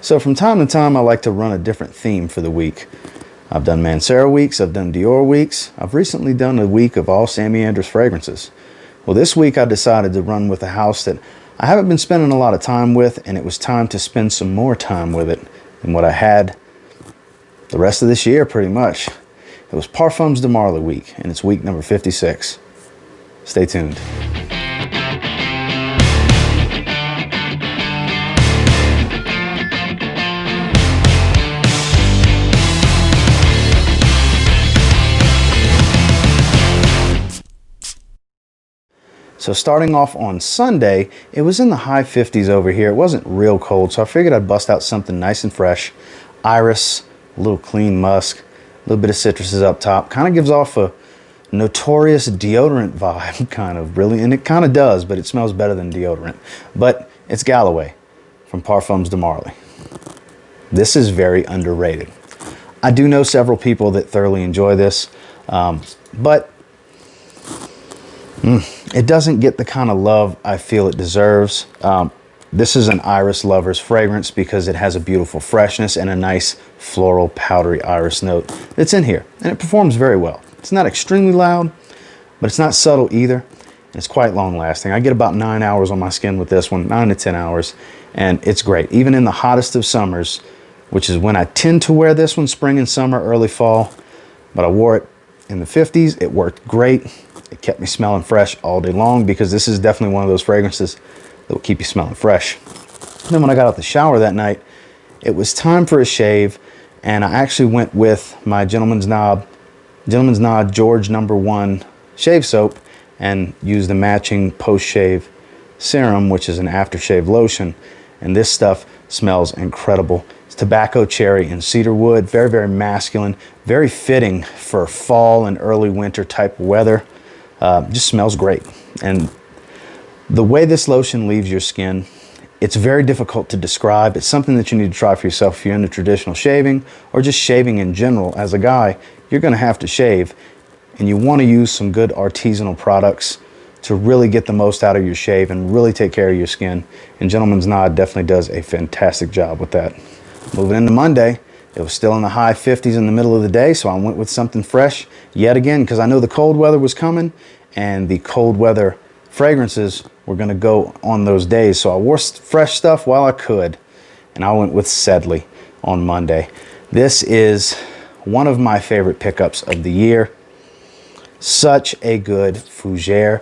So from time to time, I like to run a different theme for the week. I've done Mancera weeks, I've done Dior weeks. I've recently done a week of all Sam Meander's fragrances. Well, this week I decided to run with a house that I haven't been spending a lot of time with, and it was time to spend some more time with it than what I had the rest of this year, pretty much. It was Parfums de Marly week, and it's week number 56. Stay tuned. So starting off on Sunday, it was in the high 50s over here. It wasn't real cold, so I figured I'd bust out something nice and fresh. Iris, a little clean musk, a little bit of citruses up top. Kind of gives off a notorious deodorant vibe, kind of, really. And it kind of does, but it smells better than deodorant. But it's Galloway from Parfums de Marly. This is very underrated. I do know several people that thoroughly enjoy this, but it doesn't get the kind of love I feel it deserves. This is an iris lover's fragrance because it has a beautiful freshness and a nice floral powdery iris note that's in here, and it performs very well. It's not extremely loud, but it's not subtle either, and it's quite long lasting. I get about 9 hours on my skin with this one, 9 to 10 hours, and it's great. Even in the hottest of summers, which is when I tend to wear this one, spring and summer, early fall, but I wore it in the 50s. It worked great. It kept me smelling fresh all day long because this is definitely one of those fragrances that will keep you smelling fresh. And then when I got out the shower that night, it was time for a shave, and I actually went with my Gentleman's Nod George #1 shave soap and used the matching post-shave serum, which is an aftershave lotion. And this stuff smells incredible. It's tobacco, cherry, and cedar wood. Very, very masculine. Very fitting for fall and early winter type of weather. Just smells great. And the way this lotion leaves your skin, it's very difficult to describe. It's something that you need to try for yourself if you're into traditional shaving or just shaving in general. As a guy, you're going to have to shave, and you want to use some good artisanal products to really get the most out of your shave and really take care of your skin. And Gentleman's Nod definitely does a fantastic job with that. Moving into Monday, it was still in the high 50s in the middle of the day, so I went with something fresh yet again because I know the cold weather was coming, and the cold weather fragrances were going to go on those days. So I wore fresh stuff while I could, and I went with Sedley on Monday. This is one of my favorite pickups of the year. Such a good fougere.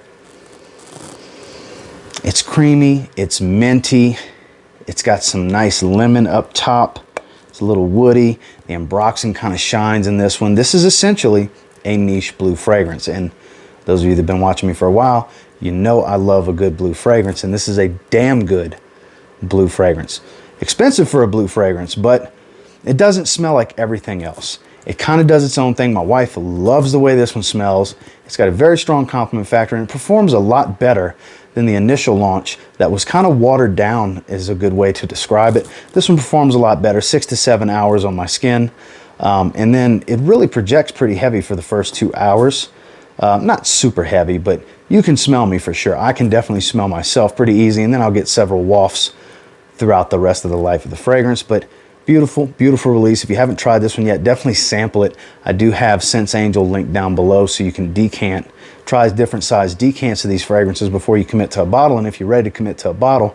It's creamy, it's minty, it's got some nice lemon up top. It's a little woody. The ambroxan kind of shines in this one. This is essentially a niche blue fragrance, and those of you that have been watching me for a while, you know I love a good blue fragrance, and this is a damn good blue fragrance. Expensive for a blue fragrance, but it doesn't smell like everything else. It kind of does its own thing. My wife loves the way this one smells. It's got a very strong compliment factor, and it performs a lot better than the initial launch that was kind of watered down, is a good way to describe it. This one performs a lot better, 6 to 7 hours on my skin. And then it really projects pretty heavy for the first 2 hours. Not super heavy, but you can smell me for sure. I can definitely smell myself pretty easy, and then I'll get several wafts throughout the rest of the life of the fragrance. But beautiful, beautiful release. If you haven't tried this one yet, definitely sample it. I do have Sense Angel linked down below so you can decant. Try different size decants of these fragrances before you commit to a bottle. And if you're ready to commit to a bottle,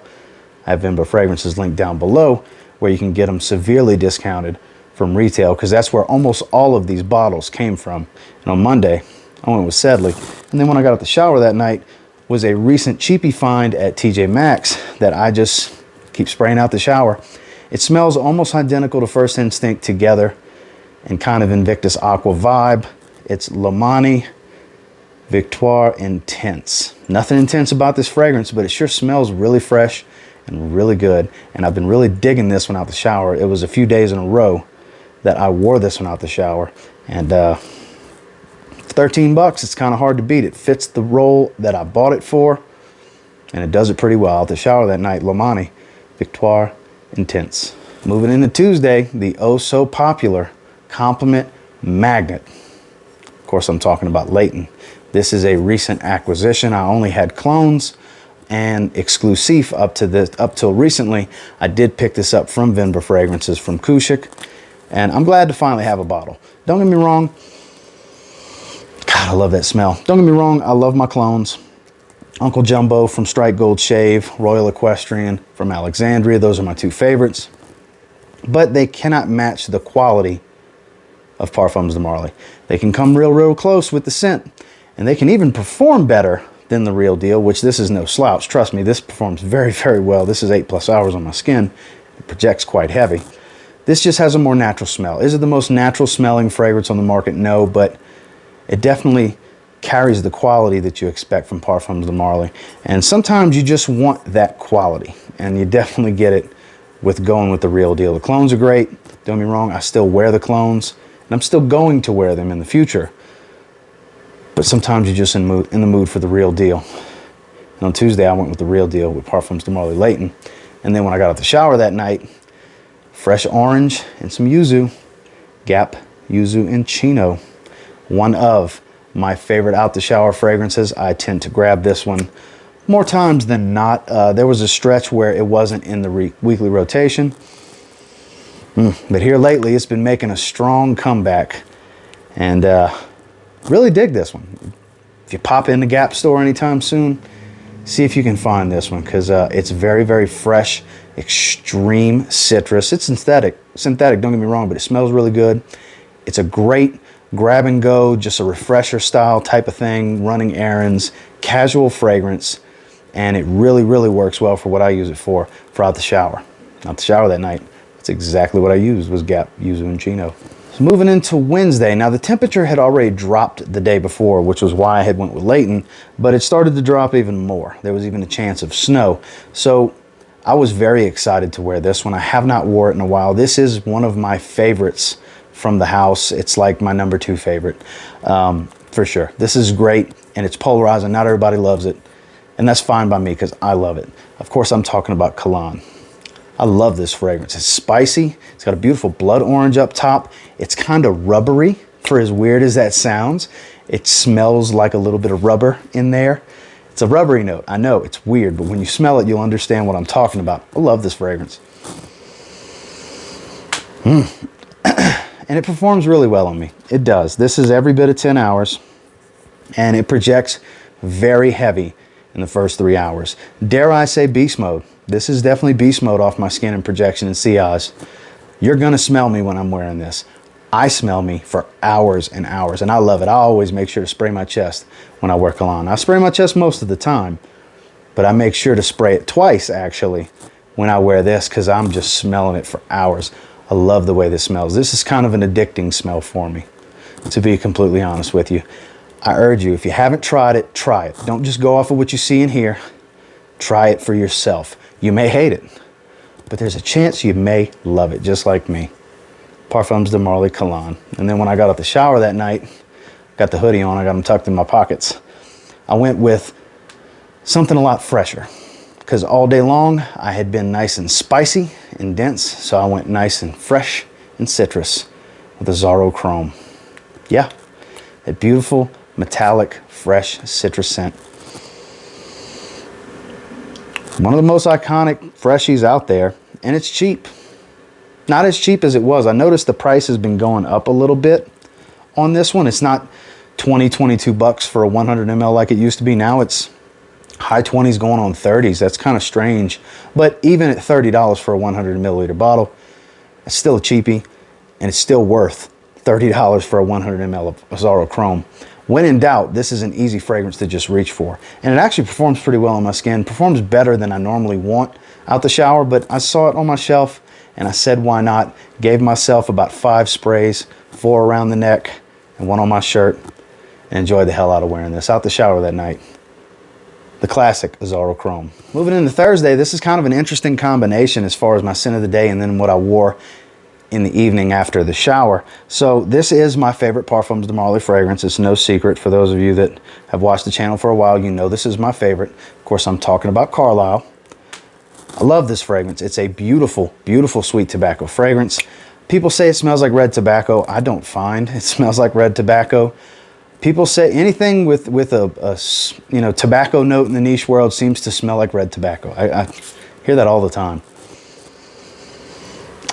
I have Vimba Fragrances linked down below where you can get them severely discounted from retail, because that's where almost all of these bottles came from. And on Monday, I went with Sedley. And then when I got out the shower that night was a recent cheapie find at TJ Maxx that I just keep spraying out the shower. It smells almost identical to First Instinct together and kind of Invictus Aqua vibe. It's Lamani Victoire Intense. Nothing intense about this fragrance, but it sure smells really fresh and really good. And I've been really digging this one out the shower. It was a few days in a row that I wore this one out the shower. And 13 bucks, it's kind of hard to beat. It fits the role that I bought it for, and it does it pretty well. Out the shower that night, Lamani Victoire Intense. Moving into Tuesday, the oh so popular Compliment Magnet. Of course, I'm talking about Layton. This is a recent acquisition. I only had clones, and exclusive up till recently. I did pick this up from Vinba Fragrances from Kushik, and I'm glad to finally have a bottle. Don't get me wrong. God, I love that smell. Don't get me wrong. I love my clones. Uncle Jumbo from Strike Gold Shave, Royal Equestrian from Alexandria. Those are my two favorites. But they cannot match the quality of Parfums de Marly. They can come real close with the scent. And they can even perform better than the real deal, which this is no slouch. Trust me, this performs very well. This is 8+ hours on my skin. It projects quite heavy. This just has a more natural smell. Is it the most natural smelling fragrance on the market? No, but it definitely carries the quality that you expect from Parfums de Marly. And sometimes you just want that quality, and you definitely get it with going with the real deal. The clones are great. Don't get me wrong, I still wear the clones, and I'm still going to wear them in the future. But sometimes you're just in the mood for the real deal. And on Tuesday, I went with the real deal with Parfums de Marly Layton. And then when I got out the shower that night, fresh orange and some yuzu. Gap Yuzu and Chino. One of my favorite out the shower fragrances. I tend to grab this one more times than not. There was a stretch where it wasn't in the weekly rotation. But here lately, it's been making a strong comeback. And really dig this one. If you pop in the Gap store anytime soon, see if you can find this one, because it's very fresh, extreme citrus. It's synthetic, don't get me wrong, but it smells really good. It's a great grab and go, just a refresher style type of thing, running errands, casual fragrance, and it really works well for what I use it for out the shower. Out the shower that night, that's exactly what I used, was Gap Yuzu and Chino. So moving into Wednesday, now the temperature had already dropped the day before, which was why I had went with Layton, but it started to drop even more. There was even a chance of snow. So I was very excited to wear this one. I have not wore it in a while. This is one of my favorites from the house. It's like my number 2 favorite, for sure. This is great, and it's polarizing. Not everybody loves it, and that's fine by me because I love it. Of course, I'm talking about Cologne. I love this fragrance. It's spicy. It's got a beautiful blood orange up top. It's kind of rubbery, for as weird as that sounds. It smells like a little bit of rubber in there. It's a rubbery note. I know, it's weird, but when you smell it, you'll understand what I'm talking about. I love this fragrance. And it performs really well on me. It does. This is every bit of 10 hours, and it projects very heavy in the first 3 hours. Dare I say beast mode. This is definitely beast mode off my skin and projection and sillage. You're gonna smell me when I'm wearing this. I smell me for hours and hours, and I love it. I always make sure to spray my chest when I wear cologne. I spray my chest most of the time, but I make sure to spray it twice, actually, when I wear this, because I'm just smelling it for hours. I love the way this smells. This is kind of an addicting smell for me, to be completely honest with you. I urge you, if you haven't tried it, try it. Don't just go off of what you see in here. Try it for yourself. You may hate it, but there's a chance you may love it, just like me. Parfums de Marly Cologne. And then when I got out the shower that night, got the hoodie on, I got them tucked in my pockets, I went with something a lot fresher, because all day long I had been nice and spicy and dense, so I went nice and fresh and citrus with a Zaharoff Chrome. Yeah, that beautiful, metallic, fresh citrus scent. One of the most iconic freshies out there, and it's cheap. Not as cheap as it was. I noticed the price has been going up a little bit on this one. It's not 22 bucks for a 100 ml like it used to be. Now it's high 20s going on 30s. That's kind of strange. But even at $30 for a 100 milliliter bottle, it's still a cheapie, and it's still worth $30 for a 100 ml of Zaharoff Chrome. When in doubt, this is an easy fragrance to just reach for. And it actually performs pretty well on my skin. Performs better than I normally want out the shower, but I saw it on my shelf and I said, why not? Gave myself about 5 sprays, 4 around the neck and 1 on my shirt, and enjoyed the hell out of wearing this out the shower that night. The classic Zaharoff Chrome. Moving into Thursday, this is kind of an interesting combination as far as my scent of the day and then what I wore in the evening after the shower. So this is my favorite Parfums de Marly fragrance. It's no secret. For those of you that have watched the channel for a while, you know this is my favorite. Of course, I'm talking about Carlisle. I love this fragrance. It's a beautiful, beautiful sweet tobacco fragrance. People say it smells like red tobacco. I don't find it smells like red tobacco, People say anything with you know, tobacco note in the niche world seems to smell like red tobacco. I hear that all the time.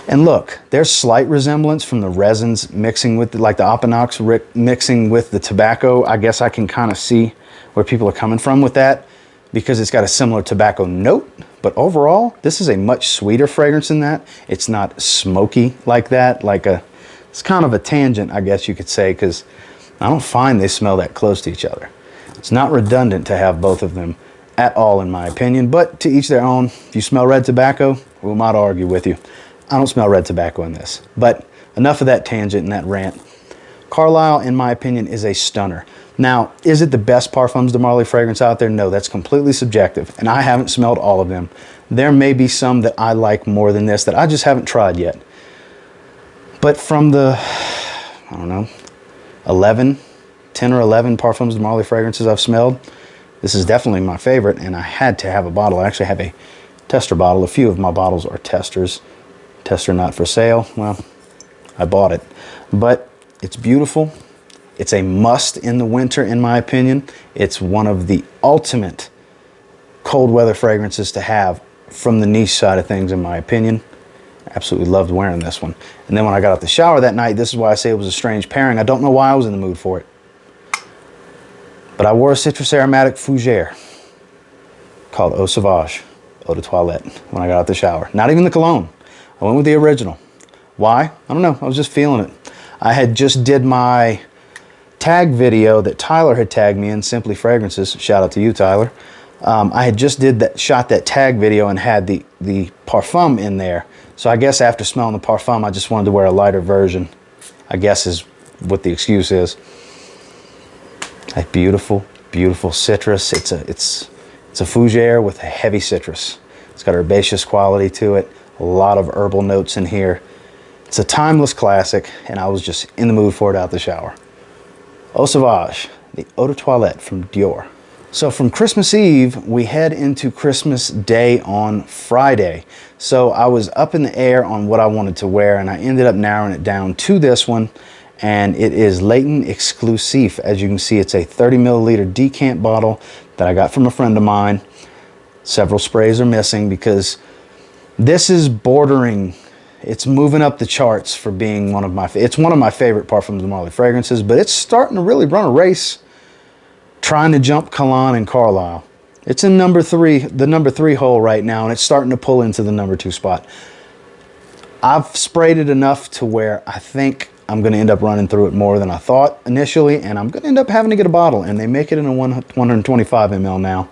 And look, there's slight resemblance from the resins mixing with, like the Opinox mixing with the tobacco. I guess I can kind of see where people are coming from with that because it's got a similar tobacco note. But overall, this is a much sweeter fragrance than that. It's not smoky like that. It's kind of a tangent, I guess you could say, because I don't find they smell that close to each other. It's not redundant to have both of them at all, in my opinion. But to each their own. If you smell red tobacco, we will not argue with you. I don't smell red tobacco in this. But enough of that tangent and that rant. Carlisle, in my opinion, is a stunner. Now, is it the best Parfums de Marly fragrance out there? No, that's completely subjective. And I haven't smelled all of them. There may be some that I like more than this that I just haven't tried yet. But from the, I don't know, 10 or 11 Parfums de Marly fragrances I've smelled, this is definitely my favorite. And I had to have a bottle. I actually have a tester bottle. A few of my bottles are testers. Tester not for sale. Well, I bought it. But it's beautiful. It's a must in the winter, in my opinion. It's one of the ultimate cold weather fragrances to have from the niche side of things, in my opinion. Absolutely loved wearing this one. And then when I got out the shower that night, this is why I say it was a strange pairing. I don't know why I was in the mood for it. But I wore a citrus aromatic fougere called Eau Sauvage, Eau de Toilette, when I got out the shower. Not even the cologne. I went with the original. Why? I don't know. I was just feeling it. I had just did my tag video that Tyler had tagged me in, Simply Fragrances. Shout out to you, Tyler. I had just shot that tag video and had the Parfum in there. So I guess after smelling the Parfum, I just wanted to wear a lighter version, I guess is what the excuse is. A beautiful, beautiful citrus. It's a fougere with a heavy citrus. It's got herbaceous quality to it. A lot of herbal notes in here. It's a timeless classic, and I was just in the mood for it out the shower. Eau Sauvage, the Eau de Toilette from Dior. So from Christmas Eve, we head into Christmas Day on Friday. So I was up in the air on what I wanted to wear, and I ended up narrowing it down to this one, and it is Leighton Exclusive. As you can see, it's a 30 milliliter decant bottle that I got from a friend of mine. Several sprays are missing because this is bordering, it's moving up the charts for being one of my favorite Parfums de Marly fragrances, but it's starting to really run a race trying to jump Cologne and Carlisle. It's in the number three hole right now, and it's starting to pull into the number 2 spot. I've sprayed it enough to where I think I'm going to end up running through it more than I thought initially, and I'm going to end up having to get a bottle, and they make it in a 125 ml now.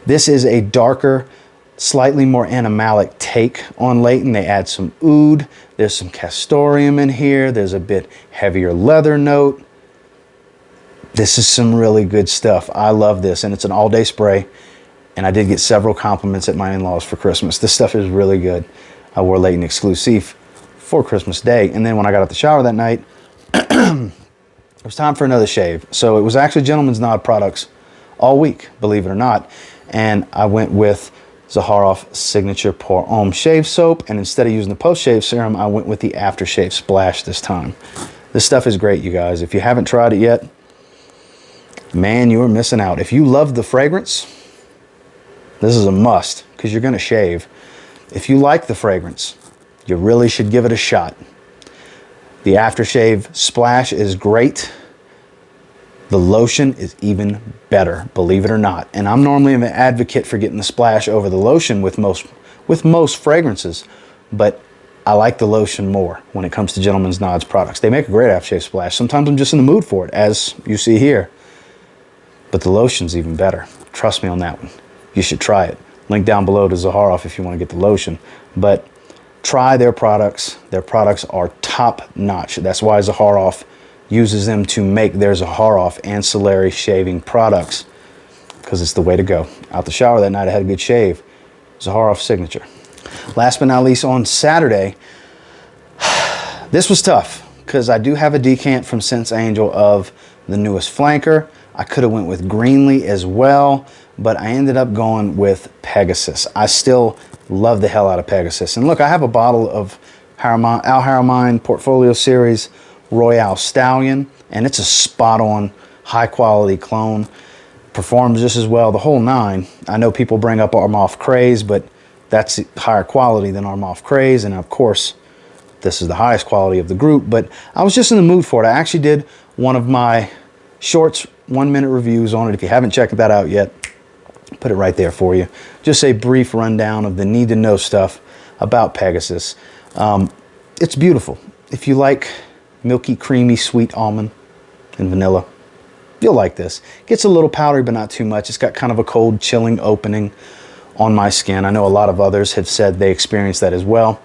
This is a darker, slightly more animalic take on Leighton. They add some oud. There's some castoreum in here. There's a bit heavier leather note. This is some really good stuff. I love this, and it's an all-day spray, and I did get several compliments at my in-laws for Christmas. This stuff is really good. I wore Leighton Exclusive for Christmas Day, and then when I got out the shower that night, it was time for another shave. So it was actually Gentleman's Nod products all week, believe it or not, and I went with Zaharoff Signature Pour Homme Shave Soap, and instead of using the post-shave serum, I went with the aftershave splash this time. This stuff is great, you guys. If you haven't tried it yet, man, you're missing out. If you love the fragrance, this is a must, because you're going to shave. If you like the fragrance, you really should give it a shot. The aftershave splash is great. The lotion is even better, believe it or not. And I'm normally an advocate for getting the splash over the lotion with most fragrances, but I like the lotion more when it comes to Gentleman's Nods products. They make a great aftershave splash. Sometimes I'm just in the mood for it, as you see here. But the lotion's even better. Trust me on that one. You should try it. Link down below to Zaharoff if you want to get the lotion. But try their products. Their products are top notch. That's why Zaharoff uses them to make their Zaharoff ancillary shaving products, because it's the way to go. Out the shower that night, I had a good shave. Zaharoff Signature. Last but not least, on Saturday, this was tough because I do have a decant from Sense Angel of the newest flanker. I could have went with Greenlee as well, but I ended up going with Pegasus. I still love the hell out of Pegasus. And look, I have a bottle of Al Haramain Portfolio Series Royale Stallion, and it's a spot-on high quality clone. Performs just as well, the whole nine. I know people bring up Armauve Craze, but that's higher quality than Armauve Craze, and of course, this is the highest quality of the group. But I was just in the mood for it. I actually did one of my shorts 1-minute reviews on it. If you haven't checked that out yet, put it right there for you. Just a brief rundown of the need to know stuff about Pegasus. It's beautiful. If you like milky, creamy, sweet almond and vanilla, you'll like this. Gets a little powdery, but not too much. It's got kind of a cold, chilling opening on my skin. I know a lot of others have said they experienced that as well.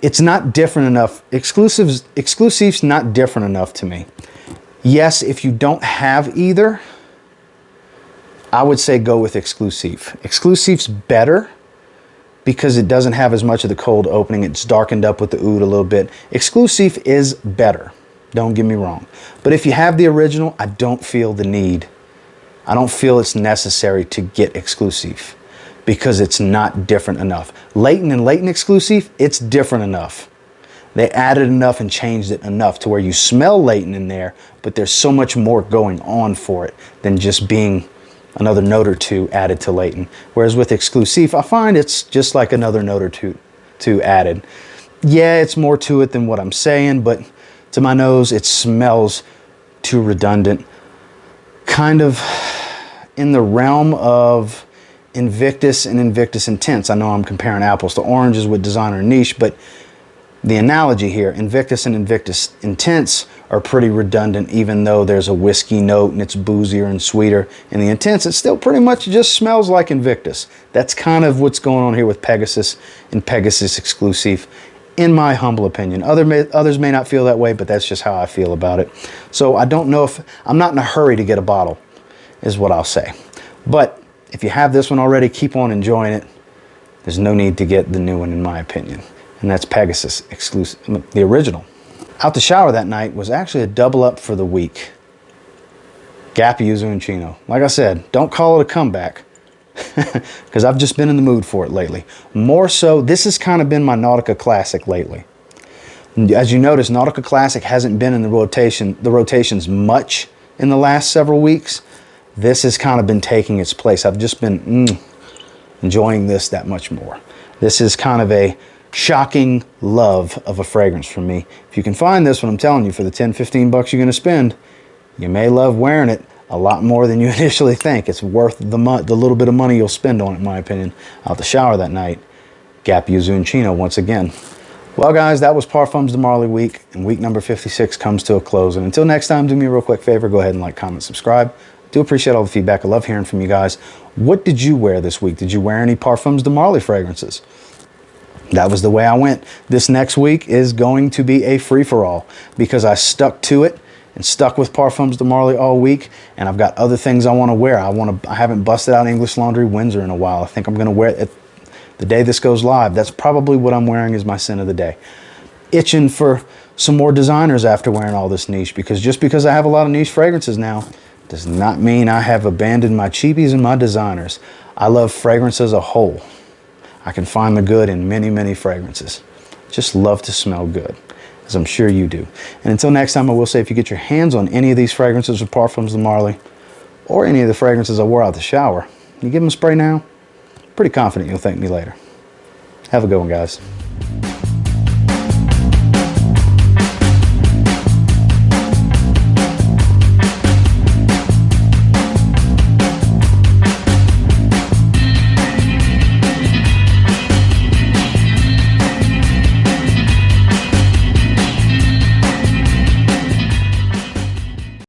It's not different enough. Exclusive's not different enough to me. Yes, if you don't have either, I would say go with Exclusive. Exclusive's better because it doesn't have as much of the cold opening. It's darkened up with the oud a little bit. Exclusive is better. Don't get me wrong. But if you have the original, I don't feel the need. I don't feel it's necessary to get Exclusive because it's not different enough. Latent and Latent Exclusive, it's different enough. They added enough and changed it enough to where you smell Latent in there, but there's so much more going on for it than just being another note or two added to Latent. Whereas with Exclusive, I find it's just like another note or two added. Yeah, it's more to it than what I'm saying, but to my nose, it smells too redundant. Kind of in the realm of Invictus and Invictus Intense. I know I'm comparing apples to oranges with Designer Niche, but the analogy here, Invictus and Invictus Intense are pretty redundant, even though there's a whiskey note and it's boozier and sweeter. In the Intense, it still pretty much just smells like Invictus. That's kind of what's going on here with Pegasus and Pegasus Exclusive, in my humble opinion. Others may not feel that way, but that's just how I feel about it. So I don't know if, I'm not in a hurry to get a bottle, is what I'll say. But if you have this one already, keep on enjoying it. There's no need to get the new one, in my opinion. And that's Pegasus Exclusive, the original. Out the shower that night was actually a double up for the week. Gap Yuzu and Chino. Like I said, don't call it a comeback because I've just been in the mood for it lately. More so, this has kind of been my Nautica Classic lately. As you notice, Nautica Classic hasn't been in the rotations much in the last several weeks. This has kind of been taking its place. I've just been enjoying this that much more. This is kind of a shocking love of a fragrance for me. If you can find this one, I'm telling you, for the 10-15 bucks you're going to spend, you may love wearing it a lot more than you initially think. It's worth the little bit of money you'll spend on it, in my opinion. Out the shower that night, Gap Yuzu and Chino once again. Well, guys, that was Parfums de Marly week, and week number 56 comes to a close. And until next time, do me a real quick favor. Go ahead and like, comment, subscribe. Do appreciate all the feedback. I love hearing from you guys. What did you wear this week? Did you wear any Parfums de Marly fragrances? That was the way I went. This next week is going to be a free-for-all because I stuck to it and stuck with Parfums de Marly all week, and I've got other things I want to wear. I haven't busted out English Laundry Windsor in a while. I think I'm going to wear it the day this goes live. That's probably what I'm wearing as my scent of the day. Itching for some more designers after wearing all this niche, because just because I have a lot of niche fragrances now does not mean I have abandoned my cheapies and my designers. I love fragrance as a whole. I can find the good in many, many fragrances. Just love to smell good, as I'm sure you do. And until next time, I will say, if you get your hands on any of these fragrances or Parfums de Marly, or any of the fragrances I wore out the shower, you give them a spray now, pretty confident you'll thank me later. Have a good one, guys.